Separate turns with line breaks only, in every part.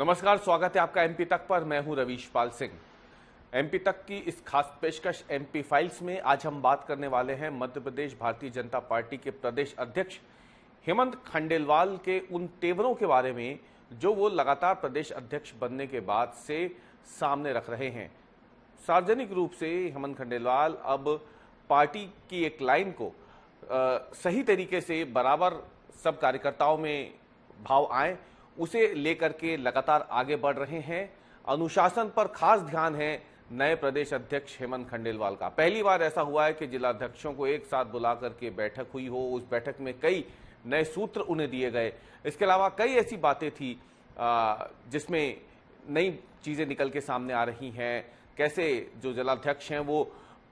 नमस्कार, स्वागत है आपका एमपी तक पर। मैं हूं रवीश पाल सिंह। एमपी तक की इस खास पेशकश एमपी फाइल्स में आज हम बात करने वाले हैं मध्य प्रदेश भारतीय जनता पार्टी के प्रदेश अध्यक्ष हेमंत खंडेलवाल के उन तेवरों के बारे में जो वो लगातार प्रदेश अध्यक्ष बनने के बाद से सामने रख रहे हैं। सार्वजनिक रूप से हेमंत खंडेलवाल अब पार्टी की एक लाइन को सही तरीके से बराबर सब कार्यकर्ताओं में भाव आए उसे लेकर के लगातार आगे बढ़ रहे हैं। अनुशासन पर खास ध्यान है नए प्रदेश अध्यक्ष हेमंत खंडेलवाल का। पहली बार ऐसा हुआ है कि जिला अध्यक्षों को एक साथ बुला करके बैठक हुई हो, उस बैठक में कई नए सूत्र उन्हें दिए गए। इसके अलावा कई ऐसी बातें थी जिसमें नई चीजें निकल के सामने आ रही हैं। कैसे जो जिलाध्यक्ष हैं वो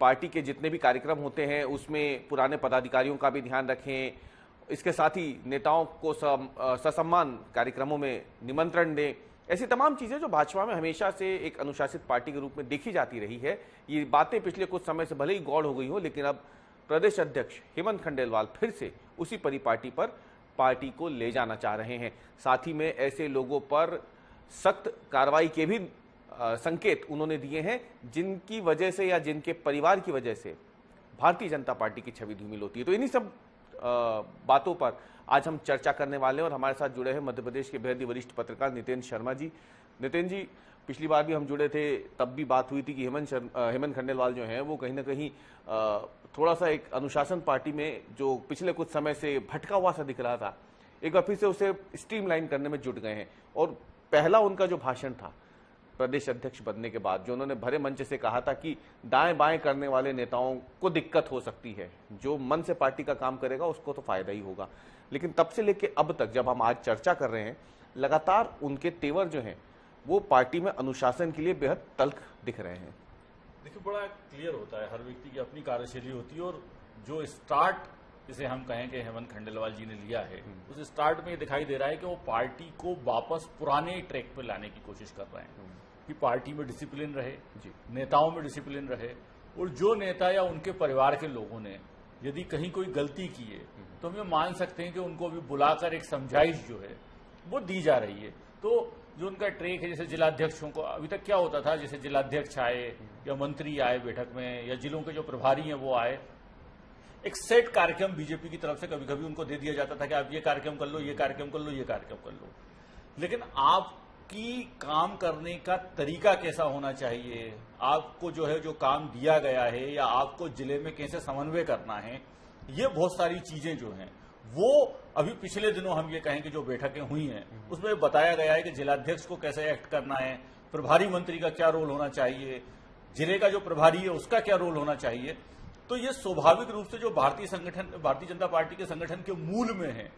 पार्टी के जितने भी कार्यक्रम होते हैं उसमें पुराने पदाधिकारियों का भी ध्यान रखें, इसके साथ ही नेताओं को ससम्मान कार्यक्रमों में निमंत्रण दें। ऐसी तमाम चीजें जो भाजपा में हमेशा से एक अनुशासित पार्टी के रूप में देखी जाती रही है, ये बातें पिछले कुछ समय से भले ही गौड़ हो गई हो, लेकिन अब प्रदेश अध्यक्ष हेमंत खंडेलवाल फिर से उसी परिपाटी पर पार्टी को ले जाना चाह रहे हैं। साथ ही में ऐसे लोगों पर सख्त कार्रवाई के भी संकेत उन्होंने दिए हैं जिनकी वजह से या जिनके परिवार की वजह से भारतीय जनता पार्टी की छवि धूमिल होती है। तो इन्हीं सब बातों पर आज हम चर्चा करने वाले हैं और हमारे साथ जुड़े हैं मध्य प्रदेश के बेहद ही वरिष्ठ पत्रकार नितेन शर्मा जी। नितेन जी, पिछली बार भी हम जुड़े थे, तब भी बात हुई थी कि हेमंत खंडेलवाल जो हैं वो कहीं ना कहीं थोड़ा सा एक अनुशासन पार्टी में जो पिछले कुछ समय से भटका हुआ सा दिख रहा था, एक बार फिर से उसे स्ट्रीमलाइन करने में जुट गए हैं। और पहला उनका जो भाषण था प्रदेश अध्यक्ष बनने के बाद, जो उन्होंने भरे मंच से कहा था कि दाएं बाएं करने वाले नेताओं को दिक्कत हो सकती है, जो मन से पार्टी का काम करेगा उसको तो फायदा ही होगा। लेकिन तब से लेके अब तक जब हम आज चर्चा कर रहे हैं, लगातार उनके तेवर जो हैं वो पार्टी में अनुशासन के लिए बेहद तल्ख दिख रहे हैं।
देखिए, बड़ा क्लियर होता है, हर व्यक्ति की अपनी कार्यशैली होती है और जो स्टार्ट जिसे हम कहें कि हेमंत खंडेलवाल जी ने लिया है, उस स्टार्ट में ये दिखाई दे रहा है कि वो पार्टी को वापस पुराने ट्रैक पर लाने की कोशिश कर रहे हैं कि पार्टी में डिसिप्लिन रहे, नेताओं में डिसिप्लिन रहे, और जो नेता या उनके परिवार के लोगों ने यदि कहीं कोई गलती की है तो हम ये मान सकते हैं कि उनको भी बुलाकर एक समझाइश जो है वो दी जा रही है। तो जो उनका ट्रैक है, जैसे जिलाध्यक्षों को अभी तक क्या होता था, जैसे जिलाध्यक्ष आए या मंत्री आए बैठक में या जिलों के जो प्रभारी हैं वो आए, एक सेट कार्यक्रम बीजेपी की तरफ से कभी कभी उनको दे दिया जाता था कि आप ये कार्यक्रम कर लो, ये कार्यक्रम कर लो, ये कार्यक्रम कर लो। लेकिन आपकी काम करने का तरीका कैसा होना चाहिए, आपको जो है जो काम दिया गया है या आपको जिले में कैसे समन्वय करना है, ये बहुत सारी चीजें जो हैं वो अभी पिछले दिनों हम ये कहें कि जो बैठकें हुई हैं उसमें बताया गया है कि जिलाध्यक्ष को कैसे एक्ट करना है, प्रभारी मंत्री का क्या रोल होना चाहिए, जिले का जो प्रभारी है उसका क्या रोल होना चाहिए। तो ये स्वाभाविक रूप से जो भारतीय जनता पार्टी के संगठन के मूल में है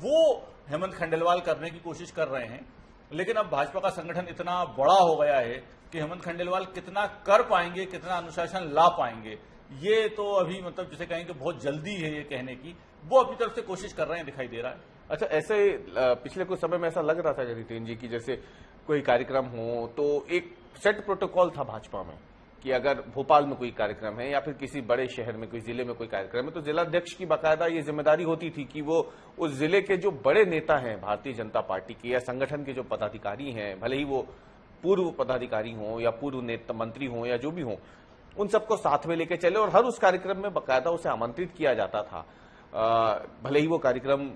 वो हेमंत खंडेलवाल करने की कोशिश कर रहे हैं। लेकिन अब भाजपा का संगठन इतना बड़ा हो गया है कि हेमंत खंडेलवाल कितना कर पाएंगे, कितना अनुशासन ला पाएंगे, ये तो अभी मतलब जिसे कहें कि बहुत जल्दी है ये कहने की, वो अपनी तरफ से कोशिश कर रहे हैं, दिखाई दे रहा है।
अच्छा, ऐसे पिछले कुछ समय में ऐसा लग रहा था नितिन जी की जैसे कोई कार्यक्रम हो तो एक सेट प्रोटोकॉल था भाजपा में कि अगर भोपाल में कोई कार्यक्रम है या फिर किसी बड़े शहर में कोई जिले में कोई कार्यक्रम है तो जिलाध्यक्ष की बाकायदा ये जिम्मेदारी होती थी कि वो उस जिले के जो बड़े नेता हैं भारतीय जनता पार्टी के या संगठन के जो पदाधिकारी हैं, भले ही वो पूर्व पदाधिकारी हों या पूर्व नेता मंत्री हों या जो भी हों, उन सबको साथ में लेके चले और हर उस कार्यक्रम में बाकायदा उसे आमंत्रित किया जाता था। भले ही वो कार्यक्रम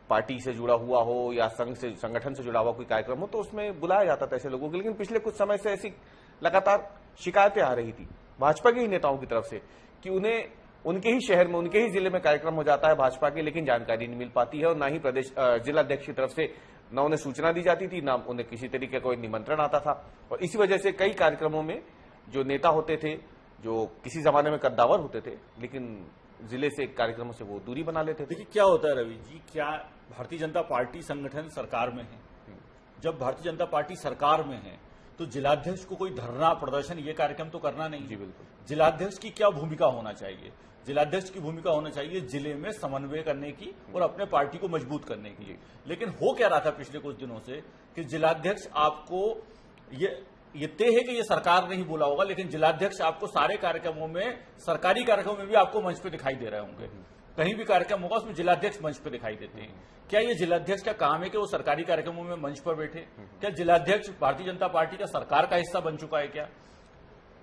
पार्टी से जुड़ा हुआ हो या संगठन से जुड़ा हुआ कोई कार्यक्रम हो तो उसमें बुलाया जाता था ऐसे लोगों को। लेकिन पिछले कुछ समय से ऐसी लगातार शिकायतें आ रही थी भाजपा के ही नेताओं की तरफ से कि उन्हें उनके ही शहर में, उनके ही जिले में कार्यक्रम हो जाता है भाजपा के, लेकिन जानकारी नहीं मिल पाती है और ना ही प्रदेश जिलाध्यक्ष की तरफ से ना उन्हें सूचना दी जाती थी, ना उन्हें किसी तरीके का कोई निमंत्रण आता था। और इसी वजह से कई कार्यक्रमों में जो नेता होते थे, जो किसी जमाने में कद्दावर होते थे, लेकिन जिले से कार्यक्रमों से वो दूरी बना लेते थे।
देखिए क्या होता है रवि जी, क्या भारतीय जनता पार्टी संगठन सरकार में है, जब भारतीय जनता पार्टी सरकार में है तो जिलाध्यक्ष को कोई धरना प्रदर्शन ये कार्यक्रम तो करना नहीं।
जी बिल्कुल।
जिलाध्यक्ष की क्या भूमिका होना चाहिए, जिलाध्यक्ष की भूमिका होना चाहिए जिले में समन्वय करने की और अपने पार्टी को मजबूत करने की। लेकिन हो क्या रहा था पिछले कुछ दिनों से कि जिलाध्यक्ष आपको ये तय है कि ये सरकार नहीं बोला होगा, लेकिन जिलाध्यक्ष आपको सारे कार्यक्रमों में, सरकारी कार्यक्रमों में भी आपको मंच पे दिखाई दे रहे होंगे। कहीं भी कार्यक्रम होगा उसमें जिलाध्यक्ष मंच पर दिखाई देते हैं। क्या ये जिलाध्यक्ष का काम है कि वो सरकारी कार्यक्रमों में मंच पर बैठे? क्या जिलाध्यक्ष भारतीय जनता पार्टी का सरकार का हिस्सा बन चुका है क्या?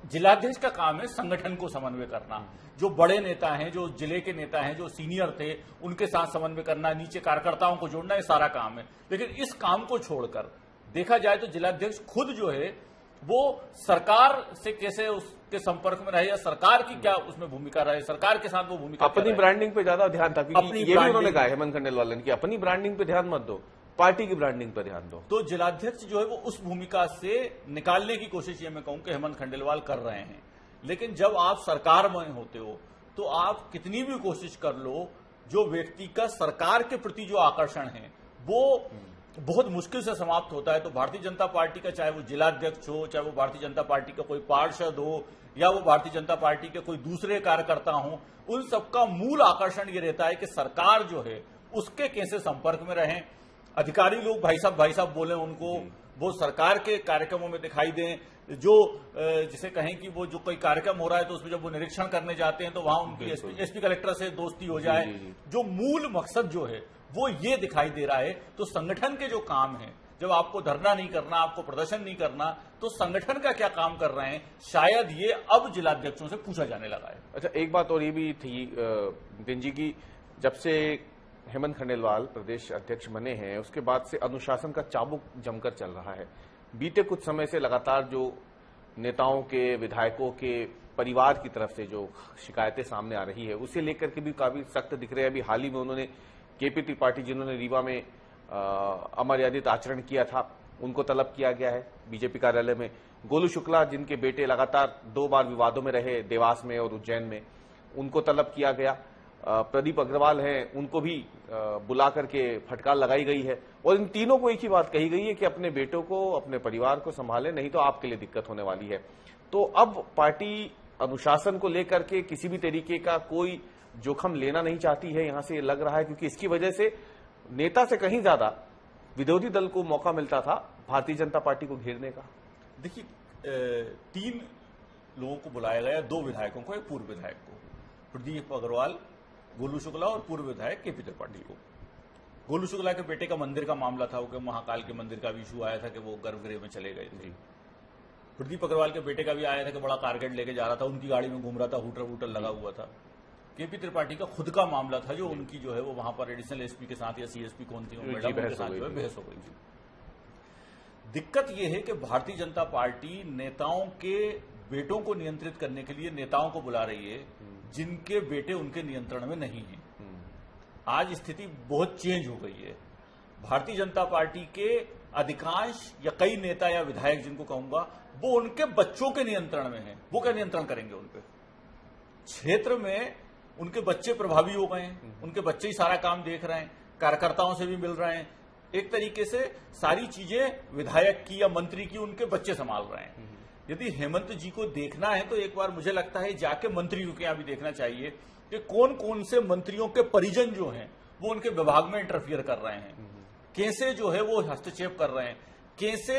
जिलाध्यक्ष का काम है संगठन को समन्वय करना, जो बड़े नेता हैं, जो जिले के नेता हैं, जो सीनियर थे, उनके साथ समन्वय करना, नीचे कार्यकर्ताओं को जोड़ना, ये सारा काम है। लेकिन इस काम को छोड़कर देखा जाए तो जिलाध्यक्ष खुद जो है वो सरकार से कैसे उसके संपर्क में रहे, या सरकार की क्या उसमें भूमिका रहे, सरकार के साथ वो भूमिका
अपनी ब्रांडिंग पे ज्यादा ध्यान था, क्योंकि ये भी उन्होंने कहा हेमंत खंडेलवाल ने कि अपनी ब्रांडिंग पे ध्यान मत दो, पार्टी की ब्रांडिंग पर ध्यान दो।
तो जिलाध्यक्ष जो है वो उस भूमिका से निकालने की कोशिश ये मैं कहूं कि हेमंत खंडेलवाल कर रहे हैं। लेकिन जब आप सरकार में होते हो तो आप कितनी भी कोशिश कर लो, जो व्यक्ति का सरकार के प्रति जो आकर्षण है वो बहुत मुश्किल से समाप्त होता है। तो भारतीय जनता पार्टी का, चाहे वो जिलाध्यक्ष हो, चाहे वो भारतीय जनता पार्टी का कोई पार्षद हो, या वो भारतीय जनता पार्टी के कोई दूसरे कार्यकर्ता हो, उन सबका मूल आकर्षण ये रहता है कि सरकार जो है उसके कैसे संपर्क में रहें, अधिकारी लोग भाई साहब बोले उनको, वो सरकार के कार्यक्रमों में दिखाई दें, जो जिसे कहें कि वो जो कोई कार्यक्रम हो रहा है तो उसमें जब वो निरीक्षण करने जाते हैं तो वहां उनकी एसपी कलेक्टर से दोस्ती हो जाए। जो मूल मकसद जो है वो ये दिखाई दे रहा है। तो संगठन के जो काम है, जब आपको धरना नहीं करना, आपको प्रदर्शन नहीं करना, तो संगठन का क्या काम कर रहे हैं, शायद ये अब जिलाध्यक्षों से पूछा जाने लगा है।
अच्छा, एक बात और ये भी थी नितिन जी की, जब से हेमंत खंडेलवाल प्रदेश अध्यक्ष बने हैं उसके बाद से अनुशासन का चाबुक जमकर चल रहा है। बीते कुछ समय से लगातार जो नेताओं के, विधायकों के परिवार की तरफ से जो शिकायतें सामने आ रही है उसे लेकर के भी काफी सख्त दिख रहे हैं। अभी हाल ही में उन्होंने केपी त्रिपाठी, जिन्होंने रीवा में अमर्यादित आचरण किया था, उनको तलब किया गया है बीजेपी कार्यालय में। गोलू शुक्ला, जिनके बेटे लगातार 2 बार विवादों में रहे देवास में और उज्जैन में, उनको तलब किया गया। प्रदीप अग्रवाल हैं, उनको भी बुला करके फटकार लगाई गई है। और इन तीनों को एक ही बात कही गई है कि अपने बेटों को, अपने परिवार को संभालें, नहीं तो आपके लिए दिक्कत होने वाली है। तो अब पार्टी अनुशासन को लेकर के किसी भी तरीके का कोई जोखम लेना नहीं चाहती है, यहां से लग रहा है, क्योंकि इसकी वजह से नेता से कहीं ज्यादा विरोधी दल को मौका मिलता था भारतीय जनता पार्टी को घेरने का।
देखिए, 3 लोगों को बुलाया गया, 2 विधायकों को, एक पूर्व विधायक को, प्रदीप अग्रवाल, गोलू शुक्ला और पूर्व विधायक केपी त्रिपाठी को। गोलू शुक्ला के बेटे का मंदिर का मामला था, वो महाकाल के मंदिर का भी इशू आया था कि वो गर्भगृह में चले गए थे। प्रदीप अग्रवाल के बेटे का भी आया था कि बड़ा कारगेट लेके जा रहा था, उनकी गाड़ी में घूम रहा था, हुटर वूटर लगा हुआ था। केपी त्रिपाठी का खुद का मामला था, जो उनकी जो है वो वहां पर एडिशनल एसपी के साथ या सीएसपी कौन थी, मैडम के साथ जो है बहस हो गई थी। दिक्कत यह है कि भारतीय जनता पार्टी नेताओं के बेटों को नियंत्रित करने के लिए नेताओं को बुला रही है जिनके बेटे उनके नियंत्रण में नहीं है। आज स्थिति बहुत चेंज हो गई है। भारतीय जनता पार्टी के अधिकांश या कई नेता या विधायक, जिनको कहूंगा, वो उनके बच्चों के नियंत्रण में हैं। वो क्या नियंत्रण करेंगे उन पे? क्षेत्र में उनके बच्चे प्रभावी हो गए हैं, उनके बच्चे ही सारा काम देख रहे हैं, कार्यकर्ताओं से भी मिल रहे हैं। एक तरीके से सारी चीजें विधायक की या मंत्री की उनके बच्चे संभाल रहे हैं। यदि हेमंत जी को देखना है तो एक बार मुझे लगता है जाके मंत्रियों के यहां भी देखना चाहिए कि कौन कौन से मंत्रियों के परिजन जो हैं वो उनके विभाग में इंटरफियर कर रहे हैं, कैसे जो है वो हस्तक्षेप कर रहे हैं, कैसे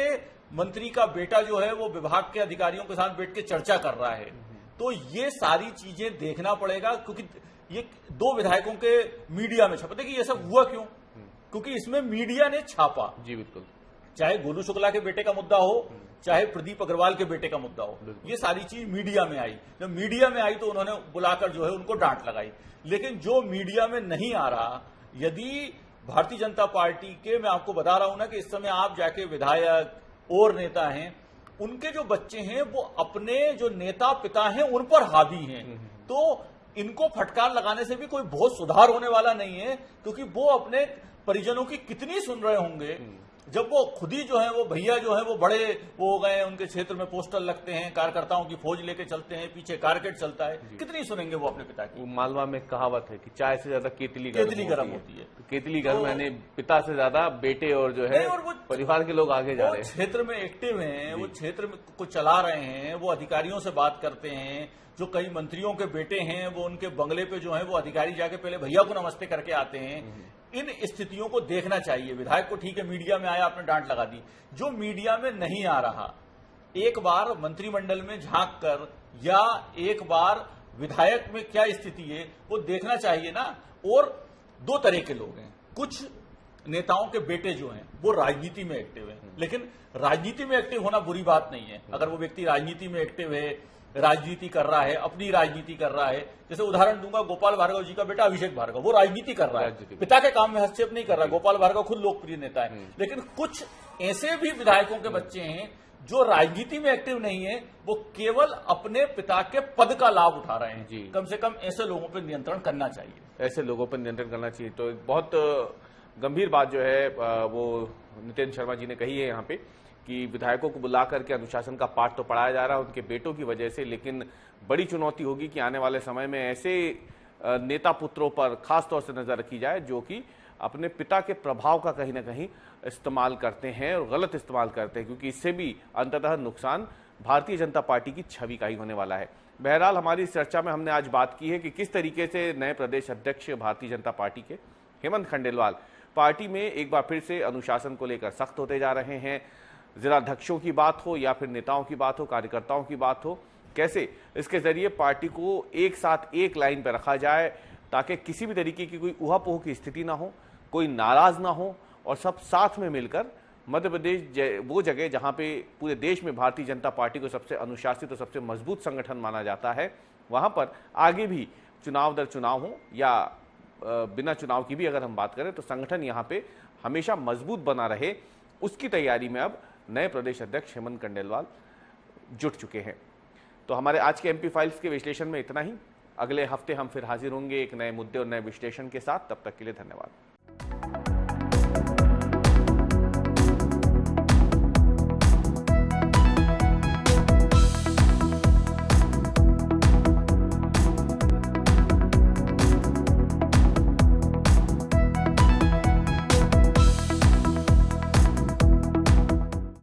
मंत्री का बेटा जो है वो विभाग के अधिकारियों के साथ बैठ के चर्चा कर रहा है। तो ये सारी चीजें देखना पड़ेगा, क्योंकि ये 2 विधायकों के मीडिया में छपा। देखिए ये सब हुआ क्यों? क्योंकि इसमें मीडिया ने छापा।
जी बिल्कुल।
चाहे गोलू शुक्ला के बेटे का मुद्दा हो, चाहे प्रदीप अग्रवाल के बेटे का मुद्दा हो, ये सारी चीज मीडिया में आई। जब मीडिया में आई तो उन्होंने बुलाकर जो है उनको डांट लगाई। लेकिन जो मीडिया में नहीं आ रहा, यदि भारतीय जनता पार्टी के, मैं आपको बता रहा हूं ना कि इस समय आप जाके विधायक और नेता हैं, उनके जो बच्चे हैं वो अपने जो नेता पिता हैं उन पर हावी हैं। तो इनको फटकार लगाने से भी कोई बहुत सुधार होने वाला नहीं है, क्योंकि वो अपने परिजनों की कितनी सुन रहे होंगे जब वो खुद ही जो है वो भैया जो है वो बड़े वो हो गए, उनके क्षेत्र में पोस्टर लगते हैं, कार्यकर्ताओं की फौज लेके चलते हैं, पीछे कारकेट चलता है, कितनी सुनेंगे वो अपने पिता की।
मालवा में कहावत है कि चाय से ज्यादा केतली गर्म होती है। तो केतली गर्म यानी पिता से ज्यादा बेटे और जो है और वो परिवार के लोग आगे जा रहे हैं,
क्षेत्र में एक्टिव हैं, वो क्षेत्र में को चला रहे हैं, वो अधिकारियों से बात करते हैं। जो कई मंत्रियों के बेटे हैं वो उनके बंगले पे जो है वो अधिकारी जाके पहले भैया को नमस्ते करके आते हैं। इन स्थितियों को देखना चाहिए। विधायक को ठीक है मीडिया में आया, आपने डांट लगा दी। जो मीडिया में नहीं आ रहा, एक बार मंत्रिमंडल में झांक कर या एक बार विधायक में क्या स्थिति है वो देखना चाहिए ना। और दो तरह के लोग हैं, कुछ नेताओं के बेटे जो हैं वो राजनीति में एक्टिव हैं, लेकिन राजनीति में एक्टिव होना बुरी बात नहीं है। अगर वो व्यक्ति राजनीति में एक्टिव है, राजनीति कर रहा है, अपनी राजनीति कर रहा है, जैसे उदाहरण दूंगा गोपाल भार्गव जी का बेटा अभिषेक भार्गव, वो राजनीति कर रहा है, पिता के काम में हस्तक्षेप नहीं कर रहा। गोपाल भार्गव खुद लोकप्रिय नेता है, लेकिन कुछ ऐसे भी विधायकों के बच्चे हैं जो राजनीति में एक्टिव नहीं है, वो केवल अपने पिता के पद का लाभ उठा रहे हैं। कम से कम ऐसे लोगों पर नियंत्रण करना चाहिए,
ऐसे लोगों पर नियंत्रण करना चाहिए। तो एक बहुत गंभीर बात जो है वो नितिन शर्मा जी ने कही है यहाँ पे कि विधायकों को बुला करके अनुशासन का पाठ तो पढ़ाया जा रहा है उनके बेटों की वजह से, लेकिन बड़ी चुनौती होगी कि आने वाले समय में ऐसे नेता पुत्रों पर खास तौर से नजर रखी जाए जो कि अपने पिता के प्रभाव का कहीं ना कहीं इस्तेमाल करते हैं और गलत इस्तेमाल करते हैं, क्योंकि इससे भी अंततः नुकसान भारतीय जनता पार्टी की छवि का ही होने वाला है। बहरहाल हमारी इस चर्चा में हमने आज बात की है कि किस तरीके से नए प्रदेश अध्यक्ष भारतीय जनता पार्टी के हेमंत खंडेलवाल पार्टी में एक बार फिर से अनुशासन को लेकर सख्त होते जा रहे हैं। जिलाध्यक्षों की बात हो या फिर नेताओं की बात हो, कार्यकर्ताओं की बात हो, कैसे इसके जरिए पार्टी को एक साथ एक लाइन पर रखा जाए ताकि किसी भी तरीके की कोई ऊहापोह की स्थिति ना हो, कोई नाराज ना हो और सब साथ में मिलकर मध्य प्रदेश वो जगह जहां पे पूरे देश में भारतीय जनता पार्टी को सबसे अनुशासित और सबसे मजबूत संगठन माना जाता है, वहां पर आगे भी चुनाव दर चुनाव हो या बिना चुनाव की भी अगर हम बात करें तो संगठन यहां पे हमेशा मजबूत बना रहे, उसकी तैयारी में अब नए प्रदेश अध्यक्ष हेमंत खंडेलवाल जुट चुके हैं। तो हमारे आज के एमपी फाइल्स के विश्लेषण में इतना ही। अगले हफ्ते हम फिर हाजिर होंगे एक नए मुद्दे और नए विश्लेषण के साथ। तब तक के लिए धन्यवाद।